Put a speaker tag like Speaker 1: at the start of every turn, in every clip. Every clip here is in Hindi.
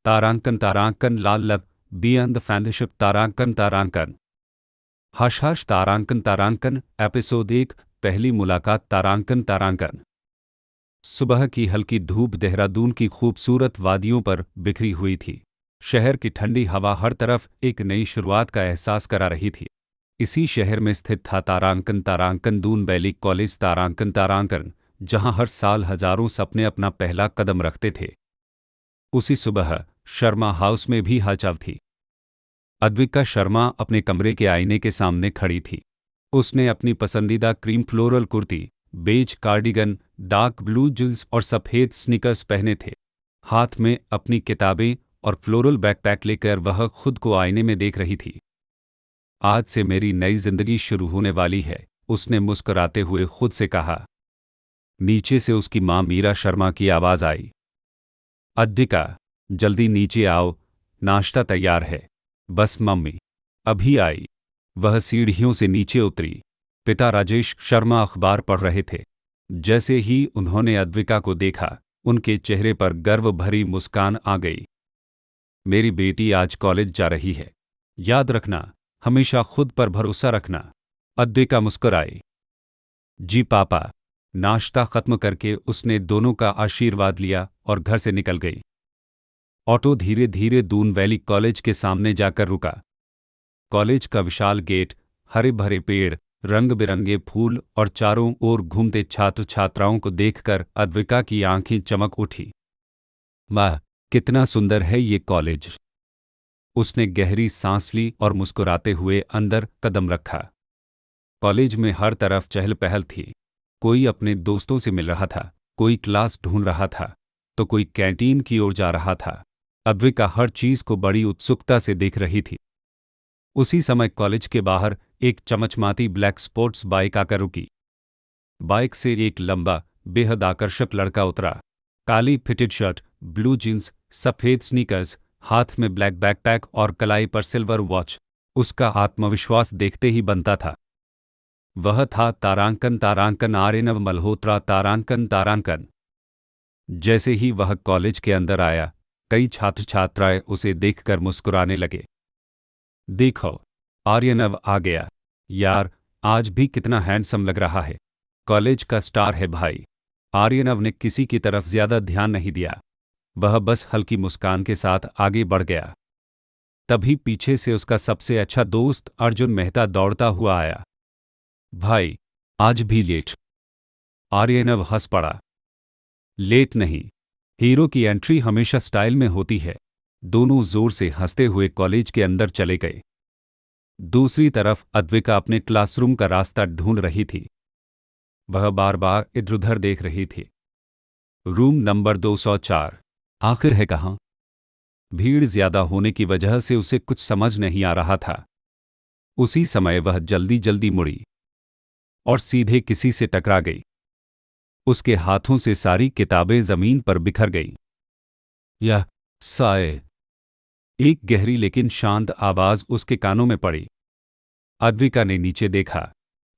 Speaker 1: तारांकन तारांकन लाल लब बियॉन्ड द फैंडशिप तारांकन तारांकन हश हश तारांकन तारांकन एपिसोड 1 पहली मुलाकात तारांकन तारांकन। सुबह की हल्की धूप देहरादून की खूबसूरत वादियों पर बिखरी हुई थी। शहर की ठंडी हवा हर तरफ एक नई शुरुआत का एहसास करा रही थी। इसी शहर में स्थित था तारांकन तारांकन दून वैली कॉलेज तारांकन तारांकन, जहां हर साल हजारों सपने अपना पहला कदम रखते थे। उसी सुबह शर्मा हाउस में भी हलचल थी। अद्विका शर्मा अपने कमरे के आईने के सामने खड़ी थी। उसने अपनी पसंदीदा cream floral kurti, beige cardigan, dark blue jeans और सफ़ेद स्नीकर्स पहने थे। हाथ में अपनी किताबें और फ्लोरल बैकपैक लेकर वह खुद को आईने में देख रही थी। आज से मेरी नई जिंदगी शुरू होने वाली है, उसने मुस्कुराते हुए खुद से कहा। नीचे से उसकी मां मीरा शर्मा की आवाज आई। अद्विका, जल्दी नीचे आओ, नाश्ता तैयार है। बस मम्मी अभी आई। वह सीढ़ियों से नीचे उतरी। पिता राजेश शर्मा अखबार पढ़ रहे थे। जैसे ही उन्होंने अद्विका को देखा, उनके चेहरे पर गर्व भरी मुस्कान आ गई। मेरी बेटी आज कॉलेज जा रही है, याद रखना, हमेशा खुद पर भरोसा रखना। अद्विका मुस्कुराई। जी पापा। नाश्ता खत्म करके उसने दोनों का आशीर्वाद लिया और घर से निकल गई। ऑटो धीरे धीरे दून वैली कॉलेज के सामने जाकर रुका। कॉलेज का विशाल गेट, हरे भरे पेड़, रंग बिरंगे फूल और चारों ओर घूमते छात्र छात्राओं को देखकर अद्विका की आंखें चमक उठी। वाह, कितना सुंदर है ये कॉलेज। उसने गहरी सांस ली और मुस्कुराते हुए अंदर कदम रखा। कॉलेज में हर तरफ चहल पहल थी। कोई अपने दोस्तों से मिल रहा था, कोई क्लास ढूंढ रहा था, तो कोई कैंटीन की ओर जा रहा था। अद्विका हर चीज को बड़ी उत्सुकता से देख रही थी। उसी समय कॉलेज के बाहर एक चमचमाती ब्लैक स्पोर्ट्स बाइक आकर रुकी। बाइक से एक लंबा, बेहद आकर्षक लड़का उतरा। काली फिटेड शर्ट, ब्लू जींस, सफेद स्नीकर्स, हाथ में ब्लैक बैकपैक और कलाई पर सिल्वर वॉच। उसका आत्मविश्वास देखते ही बनता था। वह था तारांकन तारांकन आर्यनव मल्होत्रा तारांकन तारांकन। जैसे ही वह कॉलेज के अंदर आया, कई छात्र छात्राएं उसे देखकर मुस्कुराने लगे। देखो, आर्यनव आ गया। यार, आज भी कितना हैंडसम लग रहा है। कॉलेज का स्टार है भाई। आर्यनव ने किसी की तरफ ज्यादा ध्यान नहीं दिया। वह बस हल्की मुस्कान के साथ आगे बढ़ गया। तभी पीछे से उसका सबसे अच्छा दोस्त अर्जुन मेहता दौड़ता हुआ आया। भाई, आज भी लेट? आर्यनव हंस पड़ा। लेट नहीं, हीरो की एंट्री हमेशा स्टाइल में होती है। दोनों जोर से हंसते हुए कॉलेज के अंदर चले गए। दूसरी तरफ अद्विका अपने क्लासरूम का रास्ता ढूंढ रही थी। वह बार बार इधर उधर देख रही थी। रूम नंबर 204 आखिर है कहाँ? भीड़ ज्यादा होने की वजह से उसे कुछ समझ नहीं आ रहा था। उसी समय वह जल्दी जल्दी मुड़ी और सीधे किसी से टकरा गई। उसके हाथों से सारी किताबें जमीन पर बिखर गईं। यह साए, एक गहरी लेकिन शांत आवाज उसके कानों में पड़ी। अद्विका ने नीचे देखा।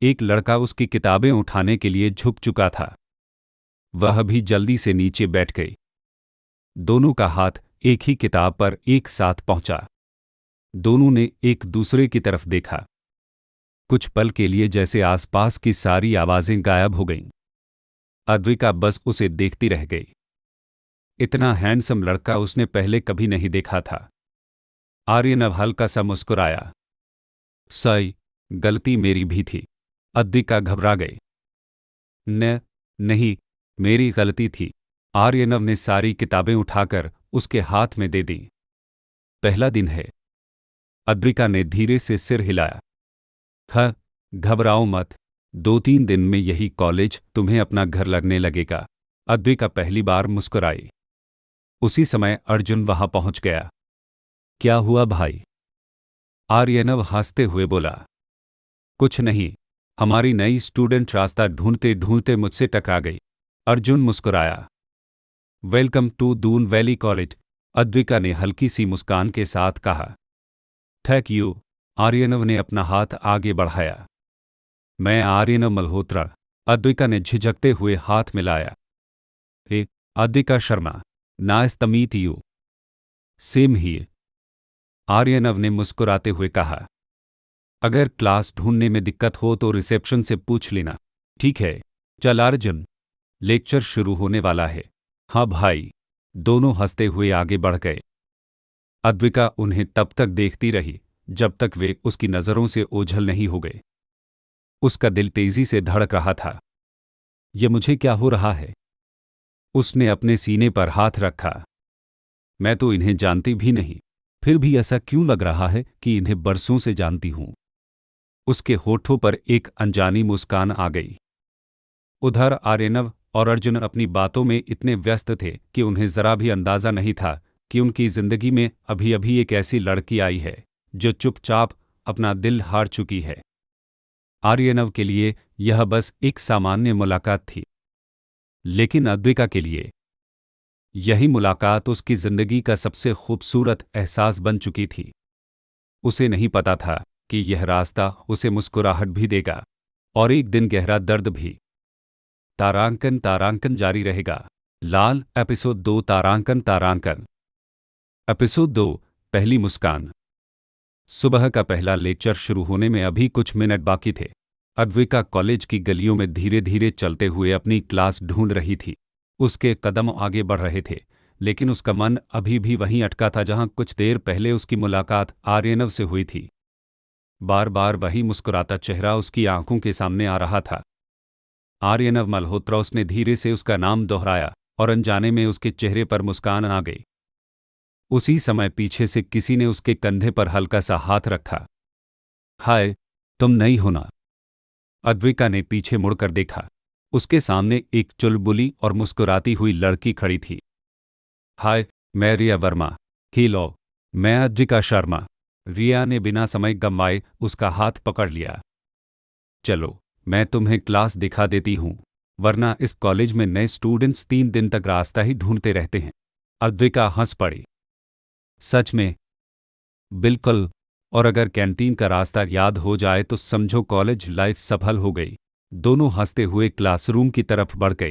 Speaker 1: एक लड़का उसकी किताबें उठाने के लिए झुक चुका था। वह भी जल्दी से नीचे बैठ गई। दोनों का हाथ एक ही किताब पर एक साथ पहुंचा। दोनों ने एक दूसरे की तरफ देखा। कुछ पल के लिए जैसे आसपास की सारी आवाजें गायब हो गईं। अद्विका बस उसे देखती रह गई। इतना हैंडसम लड़का उसने पहले कभी नहीं देखा था। आर्यनव हल्का सा मुस्कुराया। सही, गलती मेरी भी थी। अद्विका घबरा गई। नहीं, मेरी गलती थी। आर्यनव ने सारी किताबें उठाकर उसके हाथ में दे दी। पहला दिन है। अद्विका ने धीरे से सिर हिलाया। घबराओ मत, 2-3 दिन में यही कॉलेज तुम्हें अपना घर लगने लगेगा। अद्विका पहली बार मुस्कुराई। उसी समय अर्जुन वहां पहुंच गया। क्या हुआ भाई? आर्यनव हंसते हुए बोला। कुछ नहीं, हमारी नई स्टूडेंट रास्ता ढूंढते ढूंढते मुझसे टकरा गई। अर्जुन मुस्कुराया। Welcome to Doon Valley College, Advika ने हल्की सी मुस्कान के साथ कहा। थैंक यू, आर्यनव ने अपना हाथ आगे बढ़ाया। मैं आर्यनव मल्होत्रा, अद्विका ने झिझकते हुए हाथ मिलाया। Advika Sharma, nice to meet you. Same ही, आर्यनव ने मुस्कुराते हुए कहा। अगर क्लास ढूंढने में दिक्कत हो तो रिसेप्शन से पूछ लेना। ठीक है, चल अर्जुन, लेक्चर शुरू होने वाला है। हाँ भाई, दोनों हंसते हुए आगे बढ़ गए। अद्विका उन्हें तब तक देखती रही जब तक वे उसकी नज़रों से ओझल नहीं हो गए। उसका दिल तेजी से धड़क रहा था। यह मुझे क्या हो रहा है? उसने अपने सीने पर हाथ रखा। मैं तो इन्हें जानती भी नहीं, फिर भी ऐसा क्यों लग रहा है कि इन्हें बरसों से जानती हूं। उसके होठों पर एक अनजानी मुस्कान आ गई। उधर आर्यनव और अर्जुन अपनी बातों में इतने व्यस्त थे कि उन्हें जरा भी अंदाजा नहीं था कि उनकी जिंदगी में अभी अभी एक ऐसी लड़की आई है जो चुपचाप अपना दिल हार चुकी है। आर्यनव के लिए यह बस एक सामान्य मुलाकात थी, लेकिन अद्विका के लिए यही मुलाकात उसकी जिंदगी का सबसे खूबसूरत एहसास बन चुकी थी। उसे नहीं पता था कि यह रास्ता उसे मुस्कुराहट भी देगा और एक दिन गहरा दर्द भी। तारांकन तारांकन जारी रहेगा। लाल एपिसोड 2 तारांकन तारांकन। एपिसोड 2 पहली मुस्कान। सुबह का पहला लेक्चर शुरू होने में अभी कुछ मिनट बाकी थे। अद्विका कॉलेज की गलियों में धीरे धीरे चलते हुए अपनी क्लास ढूंढ रही थी। उसके कदम आगे बढ़ रहे थे, लेकिन उसका मन अभी भी वहीं अटका था जहां कुछ देर पहले उसकी मुलाकात आर्यनव से हुई थी। बार बार वही मुस्कुराता चेहरा उसकी आंखों के सामने आ रहा था। आर्यनव मल्होत्रा। उसने धीरे से उसका नाम दोहराया और अनजाने में उसके चेहरे पर मुस्कान आ गई। उसी समय पीछे से किसी ने उसके कंधे पर हल्का सा हाथ रखा। हाय, तुम नहीं हो ना? अद्विका ने पीछे मुड़कर देखा। उसके सामने एक चुलबुली और मुस्कुराती हुई लड़की खड़ी थी। हाय, मैं रिया वर्मा। हेलो, मैं अद्विका शर्मा। रिया ने बिना समय गंवाए उसका हाथ पकड़ लिया। चलो, मैं तुम्हें क्लास दिखा देती हूँ, वरना इस कॉलेज में नए स्टूडेंट्स 3 दिन तक रास्ता ही ढूंढते रहते हैं। अद्विका हंस पड़ी। सच में? बिल्कुल, और अगर कैंटीन का रास्ता याद हो जाए तो समझो कॉलेज लाइफ सफल हो गई। दोनों हंसते हुए क्लासरूम की तरफ बढ़ गए।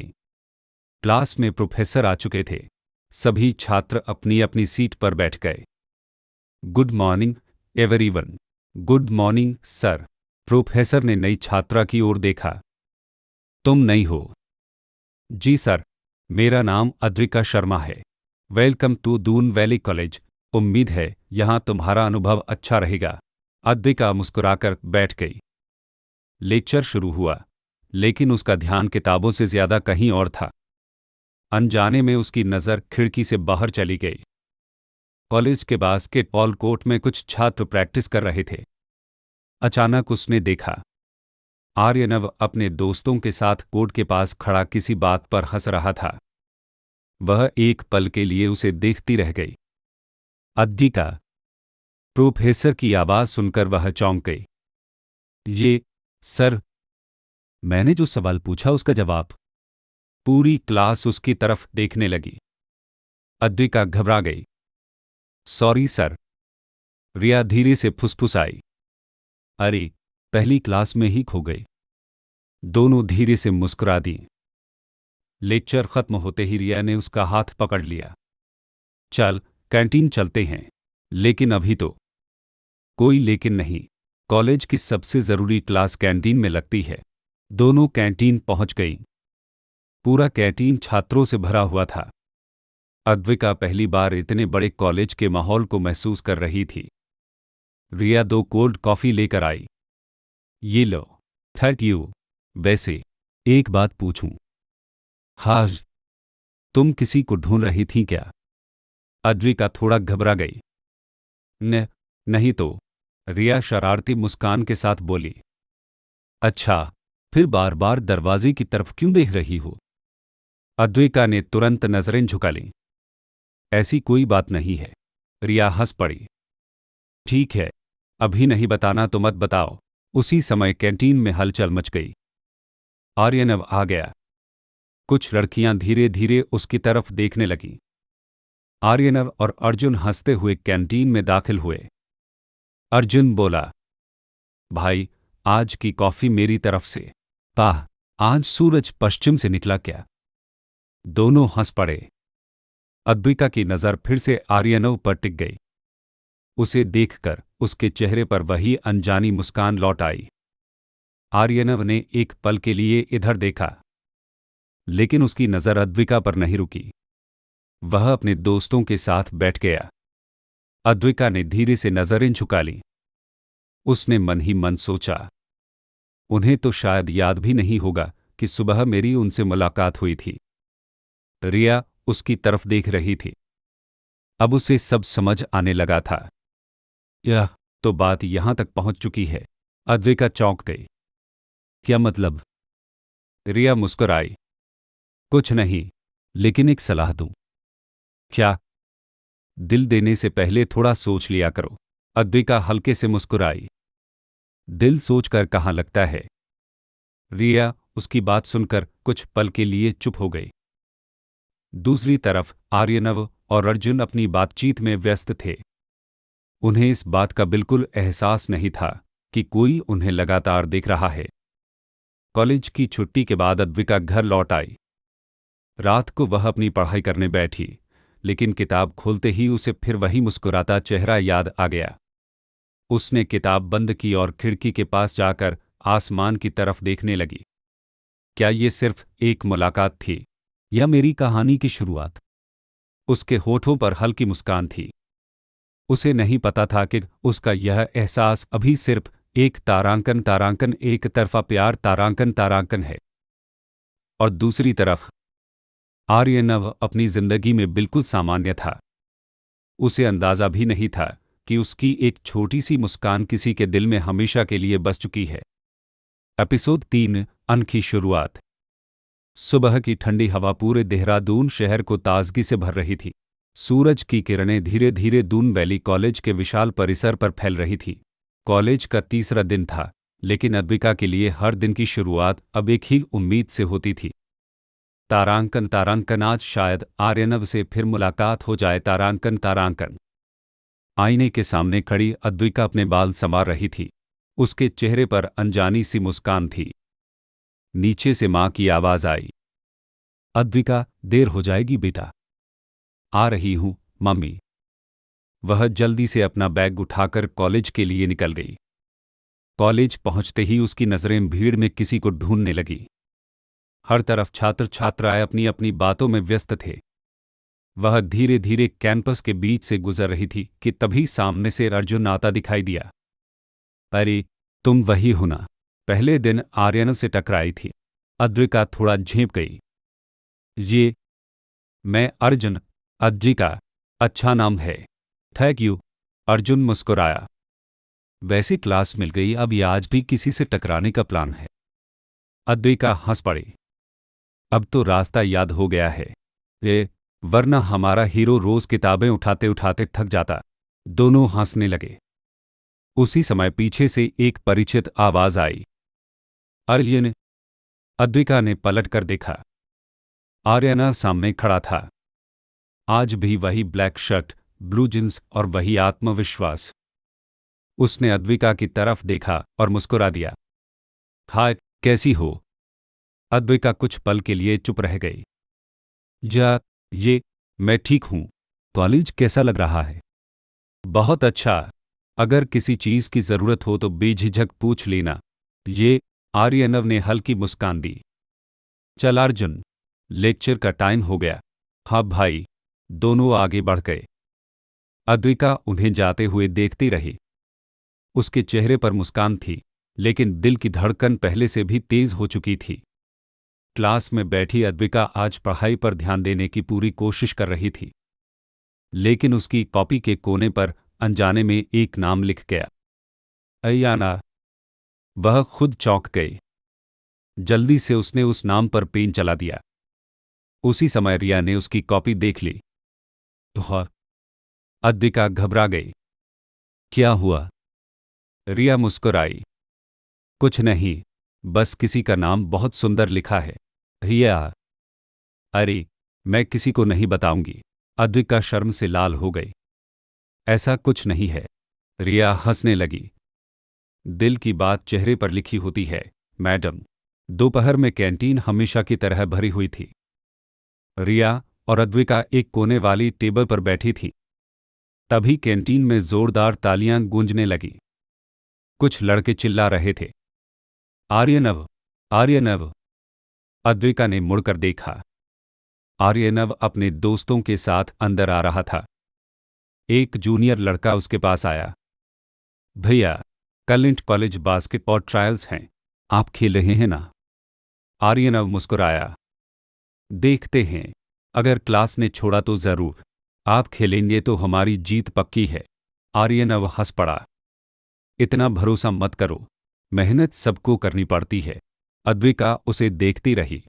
Speaker 1: क्लास में प्रोफेसर आ चुके थे। सभी छात्र अपनी अपनी सीट पर बैठ गए। Good morning everyone. Good morning sir. Professor ने नई छात्रा की ओर देखा। तुम नई हो? जी सर, मेरा नाम अद्विका शर्मा है। Welcome to Doon Valley College. उम्मीद है यहाँ तुम्हारा अनुभव अच्छा रहेगा। अद्विका मुस्कुराकर बैठ गई। लेक्चर शुरू हुआ, लेकिन उसका ध्यान किताबों से ज्यादा कहीं और था। अनजाने में उसकी नज़र खिड़की से बाहर चली गई। कॉलेज के बास्केटबॉल कोर्ट में कुछ छात्र प्रैक्टिस कर रहे थे। अचानक उसने देखा आर्यनव अपने दोस्तों के साथ कोर्ट के पास खड़ा किसी बात पर हंस रहा था। वह एक पल के लिए उसे देखती रह गई। अद्विका। प्रोफेसर की आवाज सुनकर वह चौंक गई। ये, सर, मैंने जो सवाल पूछा उसका जवाब। पूरी क्लास उसकी तरफ देखने लगी। अद्विका घबरा गई। Sorry sir. रिया धीरे से फुसफुसाई। अरे, पहली क्लास में ही खो गई। दोनों धीरे से मुस्कुरा दी। लेक्चर खत्म होते ही रिया ने उसका हाथ पकड़ लिया। चल, कैंटीन चलते हैं। लेकिन अभी तो। कोई लेकिन नहीं, कॉलेज की सबसे जरूरी क्लास कैंटीन में लगती है। दोनों कैंटीन पहुंच गईं। पूरा कैंटीन छात्रों से भरा हुआ था। अद्विका पहली बार इतने बड़े कॉलेज के माहौल को महसूस कर रही थी। रिया 2 कोल्ड कॉफी लेकर आई। ये लो। Thank you. वैसे, एक बात पूछूं? हाँ, तुम किसी को ढूंढ रही थी क्या? अद्विका थोड़ा घबरा गई। नहीं तो, रिया शरारती मुस्कान के साथ बोली। अच्छा, फिर बार बार दरवाजे की तरफ क्यों देख रही हो? अद्विका ने तुरंत नजरें झुका लीं। ऐसी कोई बात नहीं है। रिया हंस पड़ी। ठीक है, अभी नहीं बताना तो मत बताओ। उसी समय कैंटीन में हलचल मच गई। आर्यनव आ गया। कुछ लड़कियां धीरे धीरे उसकी तरफ देखने लगीं। आर्यनव और अर्जुन हंसते हुए कैंटीन में दाखिल हुए। अर्जुन बोला, भाई, आज की कॉफी मेरी तरफ से। पाह, आज सूरज पश्चिम से निकला क्या? दोनों हंस पड़े। अद्विका की नज़र फिर से आर्यनव पर टिक गई। उसे देखकर उसके चेहरे पर वही अनजानी मुस्कान लौट आई। आर्यनव ने एक पल के लिए इधर देखा, लेकिन उसकी नज़र अद्विका पर नहीं रुकी। वह अपने दोस्तों के साथ बैठ गया। अद्विका ने धीरे से नज़रें झुका लीं। उसने मन ही मन सोचा, उन्हें तो शायद याद भी नहीं होगा कि सुबह मेरी उनसे मुलाकात हुई थी। रिया उसकी तरफ देख रही थी। अब उसे सब समझ आने लगा था। यह तो बात यहां तक पहुंच चुकी है। अद्विका चौंक गई। क्या मतलब? रिया मुस्कुराई। कुछ नहीं, लेकिन एक सलाह दूं। क्या? दिल देने से पहले थोड़ा सोच लिया करो। अद्विका हल्के से मुस्कुराई। दिल सोचकर कहाँ लगता है? रिया उसकी बात सुनकर कुछ पल के लिए चुप हो गई। दूसरी तरफ आर्यनव और अर्जुन अपनी बातचीत में व्यस्त थे। उन्हें इस बात का बिल्कुल एहसास नहीं था कि कोई उन्हें लगातार देख रहा है। कॉलेज की छुट्टी के बाद अद्विका घर लौट आई। रात को वह अपनी पढ़ाई करने बैठी, लेकिन किताब खोलते ही उसे फिर वही मुस्कुराता चेहरा याद आ गया। उसने किताब बंद की और खिड़की के पास जाकर आसमान की तरफ देखने लगी। क्या ये सिर्फ एक मुलाकात थी या मेरी कहानी की शुरुआत? उसके होठों पर हल्की मुस्कान थी। उसे नहीं पता था कि उसका यह एहसास अभी सिर्फ एक तारांकन एक तरफा प्यार तारांकन है। और दूसरी तरफ आर्यनव अपनी जिंदगी में बिल्कुल सामान्य था। उसे अंदाजा भी नहीं था कि उसकी एक छोटी सी मुस्कान किसी के दिल में हमेशा के लिए बस चुकी है। एपिसोड 3 अनखी शुरुआत। सुबह की ठंडी हवा पूरे देहरादून शहर को ताजगी से भर रही थी। सूरज की किरणें धीरे धीरे दून वैली कॉलेज के विशाल परिसर पर फैल रही थी। कॉलेज का तीसरा दिन था, लेकिन अद्विका के लिए हर दिन की शुरुआत अब एक ही उम्मीद से होती थी। तारांकन आज शायद आर्यनव से फिर मुलाकात हो जाए। तारांकन। आईने के सामने खड़ी अद्विका अपने बाल संवार रही थी। उसके चेहरे पर अनजानी सी मुस्कान थी। नीचे से माँ की आवाज आई, अद्विका, देर हो जाएगी बेटा। आ रही हूं मम्मी। वह जल्दी से अपना बैग उठाकर कॉलेज के लिए निकल गई। कॉलेज पहुंचते ही उसकी नज़रें भीड़ में किसी को ढूंढने लगी। हर तरफ छात्र छात्राएं अपनी अपनी बातों में व्यस्त थे। वह धीरे धीरे कैंपस के बीच से गुजर रही थी कि तभी सामने से अर्जुन आता दिखाई दिया। अरे, तुम वही हो ना? पहले दिन आर्यन से टकराई थी। अद्विका थोड़ा झेंप गई। ये मैं अर्जुन। अद्विका, अच्छा नाम है। Thank you. अर्जुन मुस्कुराया। वैसी क्लास मिल गई, अब ये आज भी किसी से टकराने का प्लान है। अद्विका हंस पड़ी। अब तो रास्ता याद हो गया है। वरना हमारा हीरो रोज किताबें उठाते उठाते थक जाता। दोनों हंसने लगे। उसी समय पीछे से एक परिचित आवाज आई, आर्यन। अद्विका ने पलटकर देखा। आर्यन सामने खड़ा था। आज भी वही ब्लैक शर्ट, ब्लू जींस और वही आत्मविश्वास। उसने अद्विका की तरफ देखा और मुस्कुरा दिया। हाय, कैसी हो? अद्विका कुछ पल के लिए चुप रह गई। मैं ठीक हूं। कॉलेज कैसा लग रहा है? बहुत अच्छा। अगर किसी चीज की जरूरत हो तो बेझिझक पूछ लेना। आर्यनव ने हल्की मुस्कान दी। चल अर्जुन, लेक्चर का टाइम हो गया। हाँ भाई। दोनों आगे बढ़ गए। अद्विका उन्हें जाते हुए देखती रही। उसके चेहरे पर मुस्कान थी, लेकिन दिल की धड़कन पहले से भी तेज हो चुकी थी। क्लास में बैठी अद्विका आज पढ़ाई पर ध्यान देने की पूरी कोशिश कर रही थी, लेकिन उसकी कॉपी के कोने पर अनजाने में एक नाम लिख गया, अयाना। वह खुद चौंक गई। जल्दी से उसने उस नाम पर पेन चला दिया। उसी समय रिया ने उसकी कॉपी देख ली। अद्विका घबरा गई। क्या हुआ? रिया मुस्कुराई। कुछ नहीं, बस किसी का नाम बहुत सुंदर लिखा है। रिया, अरे, मैं किसी को नहीं बताऊंगी। अद्विका शर्म से लाल हो गई। ऐसा कुछ नहीं है। रिया हंसने लगी। दिल की बात चेहरे पर लिखी होती है मैडम। दोपहर में कैंटीन हमेशा की तरह भरी हुई थी। रिया और अद्विका एक कोने वाली टेबल पर बैठी थी। तभी कैंटीन में जोरदार तालियां गूंजने लगी। कुछ लड़के चिल्ला रहे थे, आर्यनव, आर्यनव। अद्विका ने मुड़कर देखा। आर्यनव अपने दोस्तों के साथ अंदर आ रहा था। एक जूनियर लड़का उसके पास आया। भैया, कल इंटर कॉलेज बास्केटबॉल ट्रायल्स हैं, आप खेल रहे हैं ना? आर्यनव मुस्कुराया। देखते हैं, अगर क्लास ने छोड़ा तो जरूर। आप खेलेंगे तो हमारी जीत पक्की है। आर्यनव हंस पड़ा। इतना भरोसा मत करो, मेहनत सबको करनी पड़ती है। अद्विका उसे देखती रही।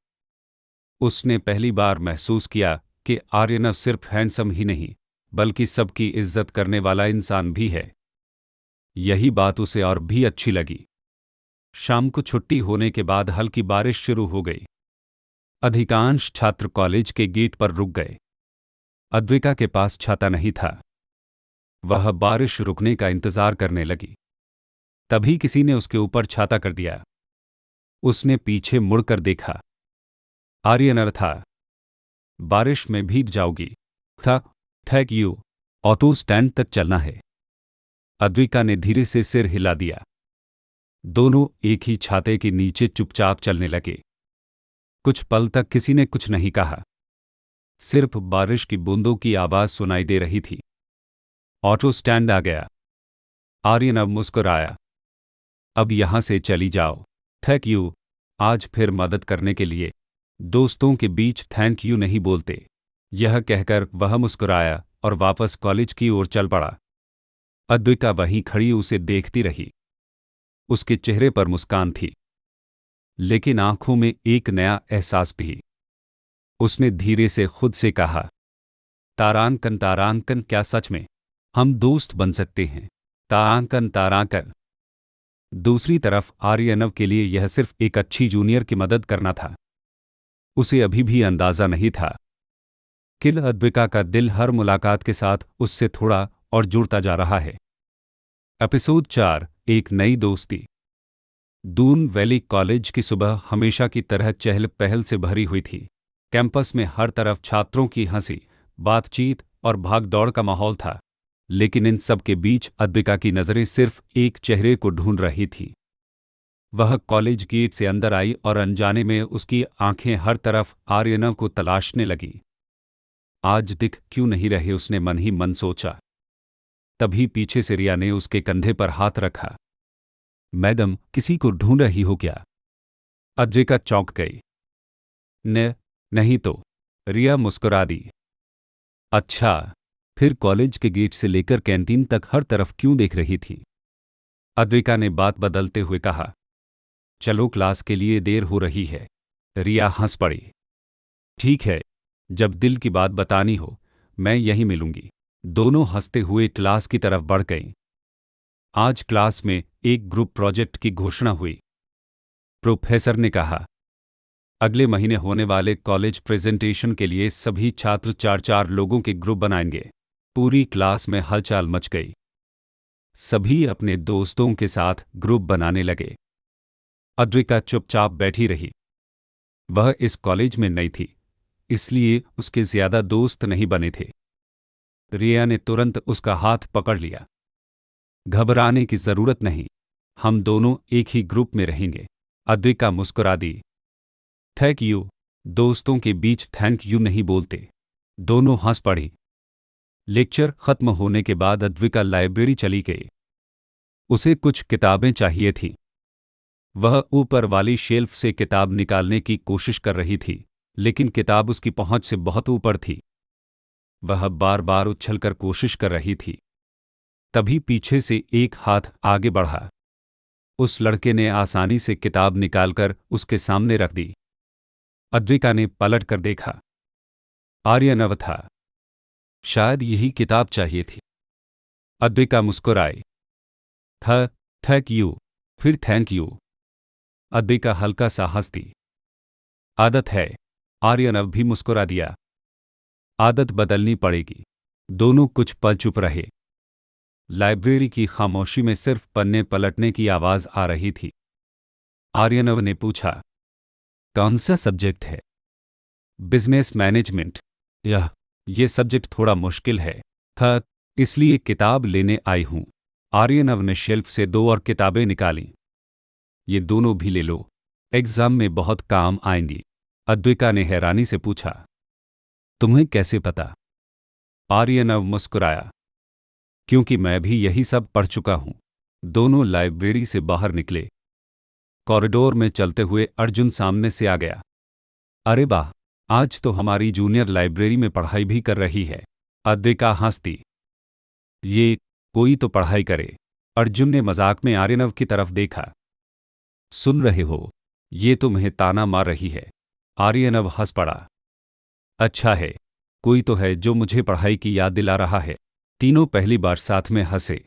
Speaker 1: उसने पहली बार महसूस किया कि आर्यनव सिर्फ हैंडसम ही नहीं, बल्कि सबकी इज्जत करने वाला इंसान भी है। यही बात उसे और भी अच्छी लगी। शाम को छुट्टी होने के बाद हल्की बारिश शुरू हो गई। अधिकांश छात्र कॉलेज के गेट पर रुक गए। अद्विका के पास छाता नहीं था। वह बारिश रुकने का इंतजार करने लगी। तभी किसी ने उसके ऊपर छाता कर दिया। उसने पीछे मुड़कर देखा। आर्यनव था। बारिश में भीग जाओगी? थैंक यू, ऑटो स्टैंड तक चलना है। अद्विका ने धीरे से सिर हिला दिया। दोनों एक ही छाते के नीचे चुपचाप चलने लगे। कुछ पल तक किसी ने कुछ नहीं कहा। सिर्फ बारिश की बूंदों की आवाज सुनाई दे रही थी। ऑटो स्टैंड आ गया। आर्यनव मुस्कुराया। अब यहां से चली जाओ। Thank you. आज फिर मदद करने के लिए। दोस्तों के बीच थैंक यू नहीं बोलते। यह कहकर वह मुस्कुराया और वापस कॉलेज की ओर चल पड़ा। अद्विका वहीं खड़ी उसे देखती रही। उसके चेहरे पर मुस्कान थी, लेकिन आंखों में एक नया एहसास भी। उसने धीरे से खुद से कहा, तारांकन तारांकन, क्या सच में हम दोस्त बन सकते हैं? तारांकन तारांकन। दूसरी तरफ आर्यनव के लिए यह सिर्फ एक अच्छी जूनियर की मदद करना था। उसे अभी भी अंदाजा नहीं था कि अद्विका का दिल हर मुलाकात के साथ उससे थोड़ा और जुड़ता जा रहा है। एपिसोड 4, एक नई दोस्ती। दून वैली कॉलेज की सुबह हमेशा की तरह चहल पहल से भरी हुई थी। कैंपस में हर तरफ छात्रों की हंसी, बातचीत और भागदौड़ का माहौल था। लेकिन इन सब के बीच अद्विका की नज़रें सिर्फ एक चेहरे को ढूंढ रही थी। वह कॉलेज गेट से अंदर आई और अनजाने में उसकी आंखें हर तरफ आर्यनव को तलाशने लगीं। आज दिख क्यों नहीं रहे, उसने मन ही मन सोचा। तभी पीछे से रिया ने उसके कंधे पर हाथ रखा। मैडम, किसी को ढूंढ रही हो क्या? अद्विका चौंक गई। नहीं तो, रिया मुस्कुरा दी। अच्छा, फिर कॉलेज के गेट से लेकर कैंटीन तक हर तरफ क्यों देख रही थी? अद्विका ने बात बदलते हुए कहा। चलो, क्लास के लिए देर हो रही है। रिया हंस पड़ी। ठीक है, जब दिल की बात बतानी हो मैं यहीं मिलूंगी। दोनों हंसते हुए क्लास की तरफ बढ़ गईं। आज क्लास में एक ग्रुप प्रोजेक्ट की घोषणा हुई। प्रोफेसर ने कहा, अगले महीने होने वाले कॉलेज प्रेजेंटेशन के लिए सभी छात्र 4-4 लोगों के ग्रुप बनाएंगे। पूरी क्लास में हलचल मच गई। सभी अपने दोस्तों के साथ ग्रुप बनाने लगे। अद्विका चुपचाप बैठी रही। वह इस कॉलेज में नई थी, इसलिए उसके ज्यादा दोस्त नहीं बने थे। रिया ने तुरंत उसका हाथ पकड़ लिया। घबराने की जरूरत नहीं, हम दोनों एक ही ग्रुप में रहेंगे। अद्विका मुस्कुरा दी। Thank you. दोस्तों के बीच थैंक यू नहीं बोलते। दोनों हंस पड़ी। लेक्चर खत्म होने के बाद अद्विका लाइब्रेरी चली गई। उसे कुछ किताबें चाहिए थीं। वह ऊपर वाली शेल्फ से किताब निकालने की कोशिश कर रही थी, लेकिन किताब उसकी पहुंच से बहुत ऊपर थी। वह बार बार उछलकर कोशिश कर रही थी। तभी पीछे से एक हाथ आगे बढ़ा। उस लड़के ने आसानी से किताब निकालकर उसके सामने रख दी। अद्विका ने पलट कर देखा। आर्यनव था। शायद यही किताब चाहिए थी। अद्विका मुस्कुराई। Thank you. फिर थैंक यू। अद्विका हल्का सा हंस दी। आदत है। आर्यनव भी मुस्कुरा दिया। आदत बदलनी पड़ेगी। दोनों कुछ पल चुप रहे। लाइब्रेरी की खामोशी में सिर्फ पन्ने पलटने की आवाज आ रही थी। आर्यनव ने पूछा, कौन सा सब्जेक्ट है? Business management. ये सब्जेक्ट थोड़ा मुश्किल है था, इसलिए किताब लेने आई हूं। आर्यनव ने शेल्फ से 2 और किताबें निकालीं। ये दोनों भी ले लो, एग्जाम में बहुत काम आएंगी। अद्विका ने हैरानी से पूछा, तुम्हें कैसे पता? आर्यनव मुस्कुराया, क्योंकि मैं भी यही सब पढ़ चुका हूं। दोनों लाइब्रेरी से बाहर निकले। कॉरिडोर में चलते हुए अर्जुन सामने से आ गया। अरे वाह, आज तो हमारी जूनियर लाइब्रेरी में पढ़ाई भी कर रही है। अद्विका हंसती, ये कोई तो पढ़ाई करे। अर्जुन ने मजाक में आर्यनव की तरफ देखा। सुन रहे हो, ये तुम्हें ताना मार रही है। आर्यनव हंस पड़ा। अच्छा है, कोई तो है जो मुझे पढ़ाई की याद दिला रहा है। तीनों पहली बार साथ में हंसे।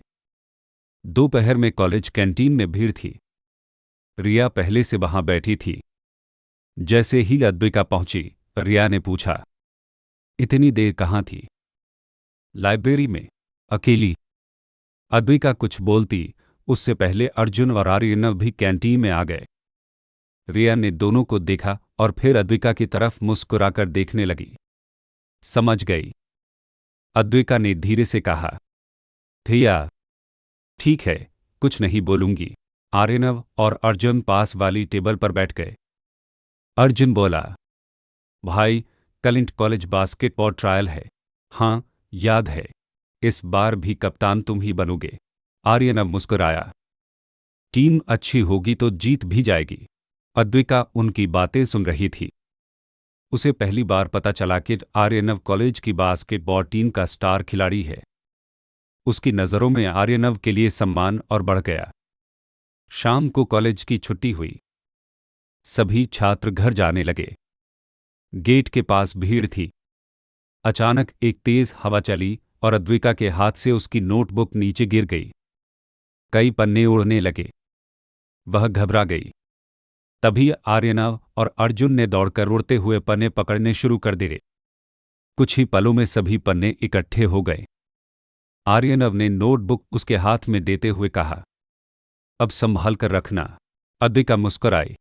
Speaker 1: दोपहर में कॉलेज कैंटीन में भीड़ थी। रिया पहले से वहां बैठी थी। जैसे ही अद्विका पहुंची, रिया ने पूछा, इतनी देर कहाँ थी? लाइब्रेरी में, अकेली। अद्विका कुछ बोलती, उससे पहले अर्जुन और आर्यनव भी कैंटीन में आ गए। रिया ने दोनों को देखा और फिर अद्विका की तरफ मुस्कुराकर देखने लगी। समझ गई। अद्विका ने धीरे से कहा, रिया, ठीक है, कुछ नहीं बोलूंगी। आर्यनव और अर्जुन पास वाली टेबल पर बैठ गए। अर्जुन बोला, भाई, कल इंटर कॉलेज बास्केटबॉल ट्रायल है। हाँ, याद है। इस बार भी कप्तान तुम ही बनोगे। आर्यनव मुस्कुराया, टीम अच्छी होगी तो जीत भी जाएगी। अद्विका उनकी बातें सुन रही थी। उसे पहली बार पता चला कि आर्यनव कॉलेज की बास्केटबॉल टीम का स्टार खिलाड़ी है। उसकी नज़रों में आर्यनव के लिए सम्मान और बढ़ गया। शाम को कॉलेज की छुट्टी हुई। सभी छात्र घर जाने लगे। गेट के पास भीड़ थी। अचानक एक तेज हवा चली और अद्विका के हाथ से उसकी नोटबुक नीचे गिर गई। कई पन्ने उड़ने लगे। वह घबरा गई। तभी आर्यनव और अर्जुन ने दौड़कर उड़ते हुए पन्ने पकड़ने शुरू कर दिए। कुछ ही पलों में सभी पन्ने इकट्ठे हो गए। आर्यनव ने नोटबुक उसके हाथ में देते हुए कहा, अब संभाल कर रखना। अद्विका मुस्कुराई,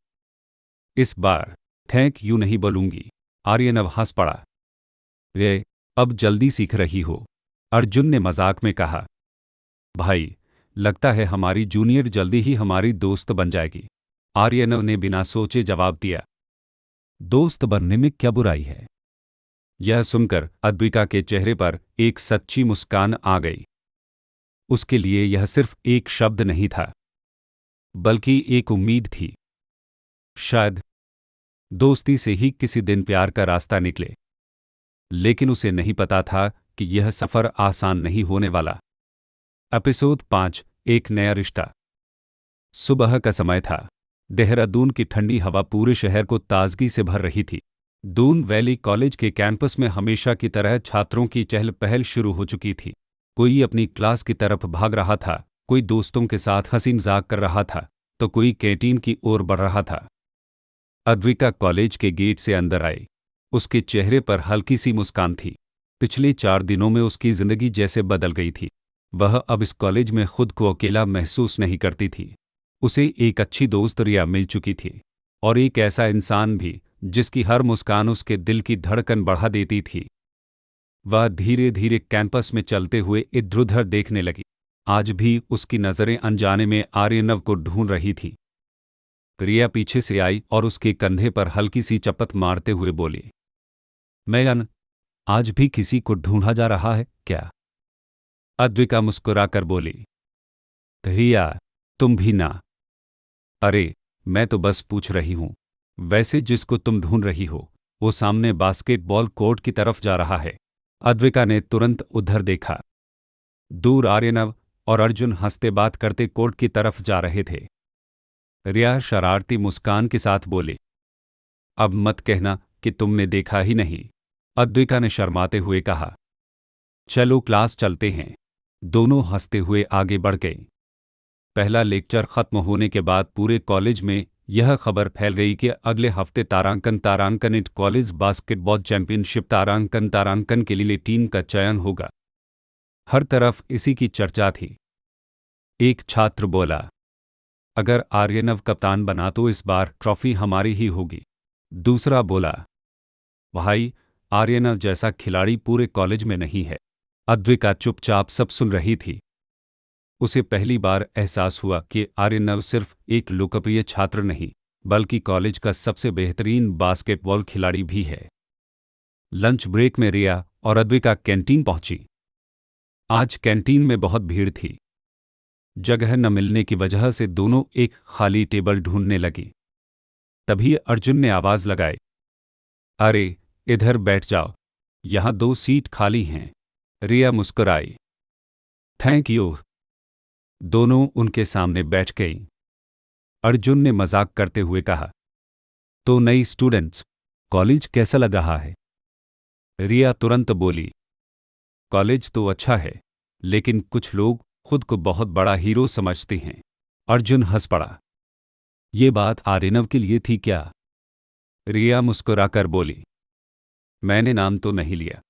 Speaker 1: इस बार थैंक यू नहीं बोलूंगी। आर्यनव हंस पड़ा, वे अब जल्दी सीख रही हो। अर्जुन ने मजाक में कहा, भाई, लगता है हमारी जूनियर जल्दी ही हमारी दोस्त बन जाएगी। आर्यनव ने बिना सोचे जवाब दिया, दोस्त बनने में क्या बुराई है? यह सुनकर अद्विका के चेहरे पर एक सच्ची मुस्कान आ गई। उसके लिए यह सिर्फ एक शब्द नहीं था, बल्कि एक उम्मीद थी। शायद दोस्ती से ही किसी दिन प्यार का रास्ता निकले। लेकिन उसे नहीं पता था कि यह सफर आसान नहीं होने वाला। एपिसोड 5, एक नया रिश्ता। सुबह का समय था। देहरादून की ठंडी हवा पूरे शहर को ताजगी से भर रही थी। दून वैली कॉलेज के कैंपस में हमेशा की तरह छात्रों की चहल पहल शुरू हो चुकी थी। कोई अपनी क्लास की तरफ भाग रहा था, कोई दोस्तों के साथ हंसी मजाक कर रहा था, तो कोई कैंटीन की ओर बढ़ रहा था। अद्विका कॉलेज के गेट से अंदर आई। उसके चेहरे पर हल्की सी मुस्कान थी। पिछले 4 दिनों में उसकी जिंदगी जैसे बदल गई थी। वह अब इस कॉलेज में खुद को अकेला महसूस नहीं करती थी। उसे एक अच्छी दोस्त रिया मिल चुकी थी, और एक ऐसा इंसान भी जिसकी हर मुस्कान उसके दिल की धड़कन बढ़ा देती थी। वह धीरे धीरे कैंपस में चलते हुए इधर-उधर देखने लगी। आज भी उसकी नज़रें अनजाने में आर्यनव को ढूंढ रही थी। रिया पीछे से आई और उसके कंधे पर हल्की सी चपत मारते हुए बोली, मैयन, आज भी किसी को ढूंढा जा रहा है क्या? अद्विका मुस्कुराकर बोली, रिया, तुम भी ना। अरे, मैं तो बस पूछ रही हूं। वैसे जिसको तुम ढूंढ रही हो, वो सामने बास्केटबॉल कोर्ट की तरफ जा रहा है। अद्विका ने तुरंत उधर देखा। दूर आर्यनव और अर्जुन हंसते बात करते कोर्ट की तरफ जा रहे थे। रिया शरारती मुस्कान के साथ बोले, अब मत कहना कि तुमने देखा ही नहीं। अद्विका ने शर्माते हुए कहा, चलो क्लास चलते हैं। दोनों हंसते हुए आगे बढ़ गए। पहला लेक्चर खत्म होने के बाद पूरे कॉलेज में यह खबर फैल गई कि अगले हफ्ते तारांकन इंटर कॉलेज बास्केटबॉल चैंपियनशिप तारांकन के लिए टीम का चयन होगा। हर तरफ इसी की चर्चा थी। एक छात्र बोला, अगर आर्यनव कप्तान बना तो इस बार ट्रॉफी हमारी ही होगी। दूसरा बोला, भाई, आर्यनव जैसा खिलाड़ी पूरे कॉलेज में नहीं है। अद्विका चुपचाप सब सुन रही थी। उसे पहली बार एहसास हुआ कि आर्यनव सिर्फ एक लोकप्रिय छात्र नहीं, बल्कि कॉलेज का सबसे बेहतरीन बास्केटबॉल खिलाड़ी भी है। लंच ब्रेक में रिया और अद्विका कैंटीन पहुंची। आज कैंटीन में बहुत भीड़ थी। जगह न मिलने की वजह से दोनों एक खाली टेबल ढूंढने लगी। तभी अर्जुन ने आवाज लगाई, अरे इधर बैठ जाओ, यहां 2 सीट खाली हैं। रिया मुस्कुराई, थैंक यू। दोनों उनके सामने बैठ गईं। अर्जुन ने मजाक करते हुए कहा, तो नई स्टूडेंट्स, कॉलेज कैसा लग रहा है? रिया तुरंत बोली, कॉलेज तो अच्छा है, लेकिन कुछ लोग खुद को बहुत बड़ा हीरो समझते हैं। अर्जुन हंस पड़ा, ये बात आर्यनव के लिए थी क्या? रिया मुस्कुराकर बोली, मैंने नाम तो नहीं लिया।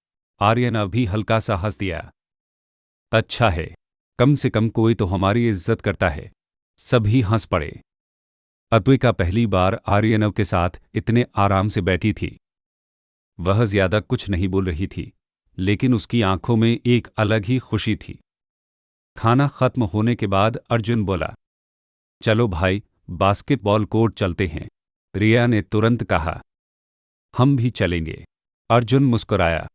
Speaker 1: आर्यनव भी हल्का सा हंस दिया, अच्छा है, कम से कम कोई तो हमारी इज्जत करता है। सभी हंस पड़े। अद्विका पहली बार आर्यनव के साथ इतने आराम से बैठी थी। वह ज्यादा कुछ नहीं बोल रही थी, लेकिन उसकी आंखों में एक अलग ही खुशी थी। खाना खत्म होने के बाद अर्जुन बोला, चलो भाई, बास्केटबॉल कोर्ट चलते हैं। रिया ने तुरंत कहा, हम भी चलेंगे। अर्जुन मुस्कुराया,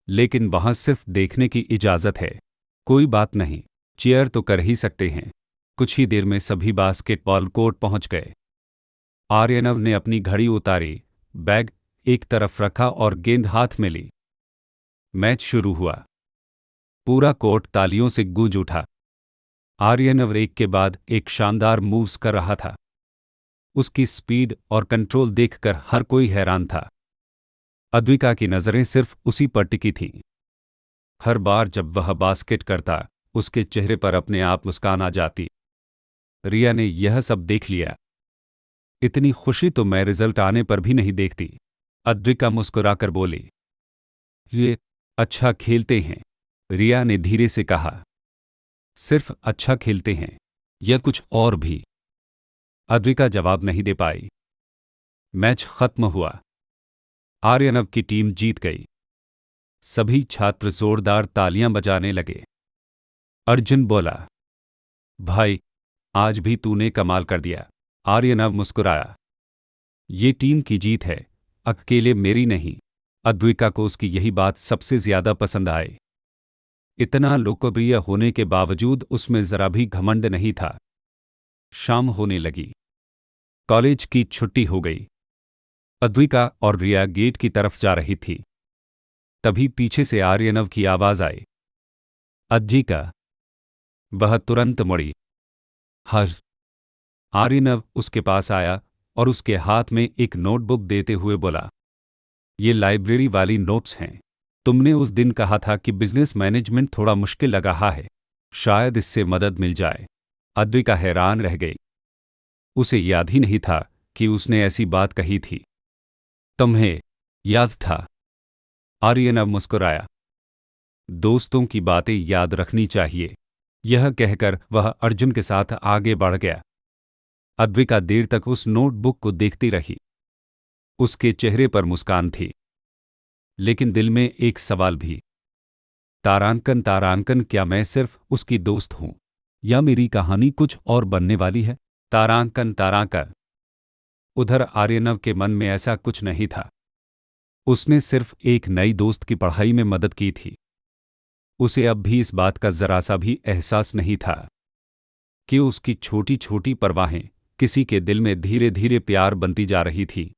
Speaker 1: लेकिन वहां सिर्फ देखने की इजाजत है। कोई बात नहीं, चीयर तो कर ही सकते हैं। कुछ ही देर में सभी बास्केटबॉल कोर्ट पहुंच गए। आर्यनव ने अपनी घड़ी उतारी, बैग एक तरफ रखा और गेंद हाथ में ली। मैच शुरू हुआ। पूरा कोर्ट तालियों से गूंज उठा। आर्यनव एक के बाद एक शानदार मूव्स कर रहा था। उसकी स्पीड और कंट्रोल देखकर हर कोई हैरान था। अद्विका की नज़रें सिर्फ उसी पर टिकी थीं। हर बार जब वह बास्केट करता, उसके चेहरे पर अपने आप मुस्कान आ जाती। रिया ने यह सब देख लिया। इतनी खुशी तो मैं रिजल्ट आने पर भी नहीं देखती। अद्विका मुस्कुराकर बोली, ये अच्छा खेलते हैं। रिया ने धीरे से कहा, सिर्फ अच्छा खेलते हैं या कुछ और भी? अद्विका जवाब नहीं दे पाई। मैच खत्म हुआ। आर्यनव की टीम जीत गई। सभी छात्र जोरदार तालियां बजाने लगे। अर्जुन बोला, भाई, आज भी तूने कमाल कर दिया। आर्यनव मुस्कुराया, ये टीम की जीत है, अकेले मेरी नहीं। अद्विका को उसकी यही बात सबसे ज्यादा पसंद आई। इतना लोकप्रिय होने के बावजूद उसमें जरा भी घमंड नहीं था। शाम होने लगी। कॉलेज की छुट्टी हो गई। अद्विका और रिया गेट की तरफ जा रही थी। तभी पीछे से आर्यनव की आवाज आई, अद्विका। वह तुरंत मुड़ी। हर आर्यनव उसके पास आया और उसके हाथ में एक नोटबुक देते हुए बोला, ये लाइब्रेरी वाली नोट्स हैं। तुमने उस दिन कहा था कि बिजनेस मैनेजमेंट थोड़ा मुश्किल लग रहा है, शायद इससे मदद मिल जाए। अद्विका हैरान रह गई। उसे याद ही नहीं था कि उसने ऐसी बात कही थी। तुम्हें याद था? आर्यनव मुस्कुराया, दोस्तों की बातें याद रखनी चाहिए। यह कहकर वह अर्जुन के साथ आगे बढ़ गया। अद्विका देर तक उस नोटबुक को देखती रही। उसके चेहरे पर मुस्कान थी, लेकिन दिल में एक सवाल भी। तारांकन, तारांकन, क्या मैं सिर्फ उसकी दोस्त हूं या मेरी कहानी कुछ और बनने वाली है? तारांकन, तारांकन। उधर आर्यनव के मन में ऐसा कुछ नहीं था। उसने सिर्फ एक नई दोस्त की पढ़ाई में मदद की थी। उसे अब भी इस बात का जरा सा भी एहसास नहीं था कि उसकी छोटी छोटी परवाहें किसी के दिल में धीरे धीरे प्यार बनती जा रही थी।